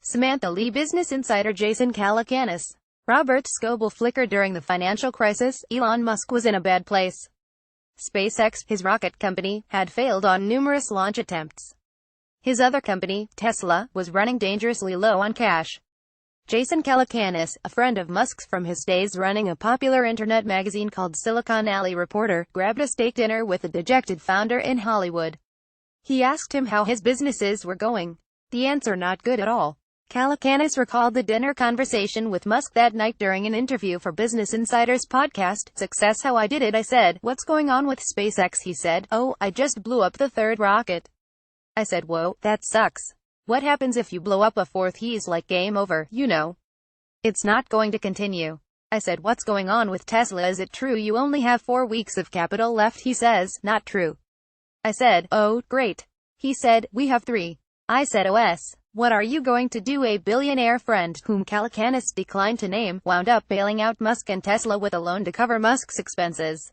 Samantha Lee. Business Insider. Jason Calacanis. Robert Scoble. Flickr. During the financial crisis, Elon Musk was in a bad place. SpaceX, his rocket company, had failed on numerous launch attempts. His other company, Tesla, was running dangerously low on cash. Jason Calacanis, a friend of Musk's from his days running a popular internet magazine called Silicon Alley Reporter, grabbed a steak dinner with the dejected founder in Hollywood. He asked him how his businesses were going. The answer: not good at all. Calacanis recalled the dinner conversation with Musk that night during an interview for Business Insider's podcast, Success How I Did It. I said, "What's going on with SpaceX?" He said, "Oh, I just blew up the third rocket." I said, "Whoa, that sucks. What happens if you blow up a fourth?" He's like, "Game over, you know. It's not going to continue." I said, "What's going on with Tesla? Is it true you only have 4 weeks of capital left?" He says, "Not true." I said, "Oh, great." He said, "We have 3. I said, "OS. What are you going to do?" A billionaire friend, whom Calacanis declined to name, wound up bailing out Musk and Tesla with a loan to cover Musk's expenses.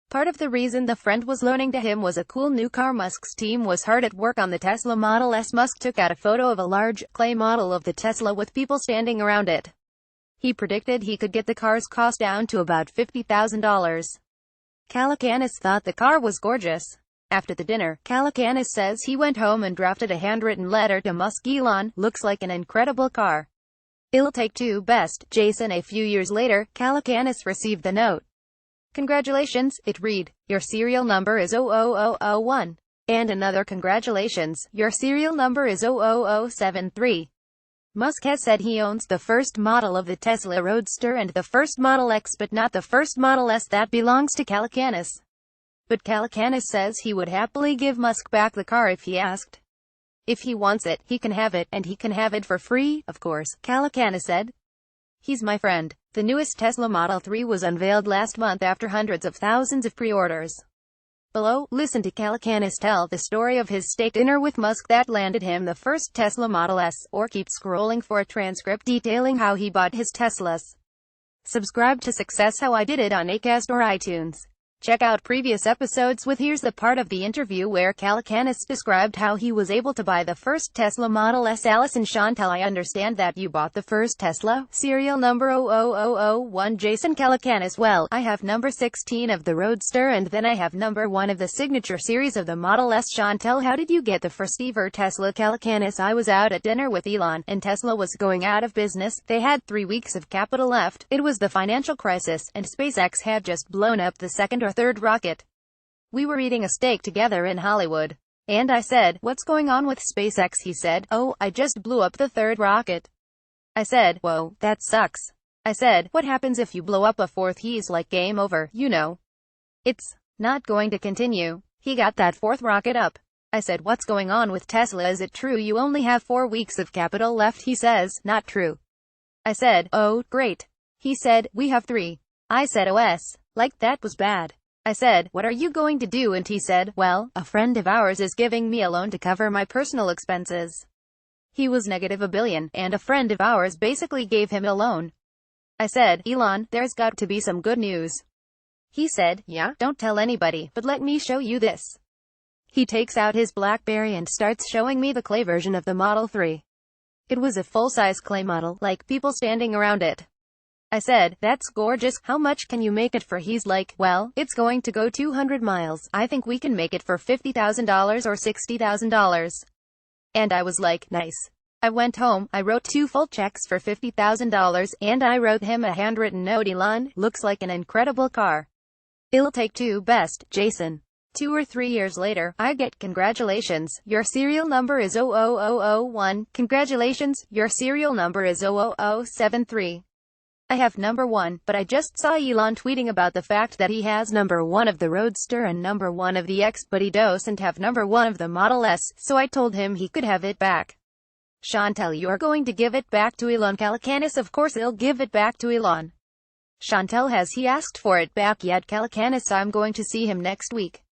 Part of the reason the friend was loaning to him was a cool new car. Musk's team was hard at work on the Tesla Model S. Musk took out a photo of a large, clay model of the Tesla with people standing around it. He predicted he could get the car's cost down to about $50,000. Calacanis thought the car was gorgeous. After the dinner, Calacanis says he went home and drafted a handwritten letter to Musk. "Elon, looks like an incredible car. It'll take 2 best, Jason." A few years later, Calacanis received the note. "Congratulations," it read. "Your serial number is 00001. And another congratulations, your serial number is 00073. Musk has said he owns the first model of the Tesla Roadster and the first Model X, but not the first Model S. That belongs to Calacanis. But Calacanis says he would happily give Musk back the car if he asked. If he wants it, he can have it, and he can have it for free, of course, Calacanis said. "He's my friend." The newest Tesla Model 3 was unveiled last month after hundreds of thousands of pre-orders. Below, listen to Calacanis tell the story of his steak dinner with Musk that landed him the first Tesla Model S, or keep scrolling for a transcript detailing how he bought his Teslas. Subscribe to Success How I Did It on Acast or iTunes. Check out previous episodes with here's the part of the interview where Calacanis described how he was able to buy the first Tesla Model S. "Allison Chantal, I understand that you bought the first Tesla, serial number 00001. Jason Calacanis: Well, I have number 16 of the Roadster and then I have number 1 of the signature series of the Model S. Chantal, how did you get the first ever Tesla? Calacanis: I was out at dinner with Elon, and Tesla was going out of business. They had 3 weeks of capital left. It was the financial crisis, and SpaceX had just blown up the second or third rocket. We were eating a steak together in Hollywood. And I said, 'What's going on with SpaceX?' He said, 'Oh, I just blew up the third rocket.' I said, 'Whoa, that sucks.' I said, 'What happens if you blow up a fourth?' He's like, 'Game over, you know. It's not going to continue." He got that fourth rocket up. I said, "What's going on with Tesla? Is it true you only have 4 weeks of capital left?" He says, "Not true." I said, "Oh, great." He said, "We have 3. I said, "OS. Like, that was bad." I said, "What are you going to do?" And he said, "Well, a friend of ours is giving me a loan to cover my personal expenses. He was negative $1 billion, and a friend of ours basically gave him a loan." I said, "Elon, there's got to be some good news." He said, "Yeah, don't tell anybody, but let me show you this." He takes out his BlackBerry and starts showing me the clay version of the Model 3. It was a full-size clay model, like people standing around it. I said, "That's gorgeous. How much can you make it for?" He's like, "Well, it's going to go 200 miles. I think we can make it for $50,000 or $60,000. And I was like, "Nice." I went home, I wrote 2 full checks for $50,000, and I wrote him a handwritten note. "Elon, looks like an incredible car. It'll take 2 best, Jason." 2 or 3 years later, I get, "Congratulations, your serial number is 00001. Congratulations, your serial number is 00073. I have number 1, but I just saw Elon tweeting about the fact that he has number 1 of the Roadster and number 1 of the X, but he doesn't have number 1 of the Model S, so I told him he could have it back." Chantal: "You're going to give it back to Elon?" Calacanis: "Of course I'll give it back to Elon." Chantal: "Has he asked for it back yet?" Calacanis: "I'm going to see him next week."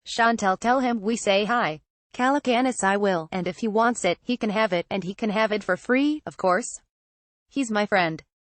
Chantal: "Tell him we say hi." Calacanis: "I will, and if he wants it, he can have it, and he can have it for free, of course. He's my friend."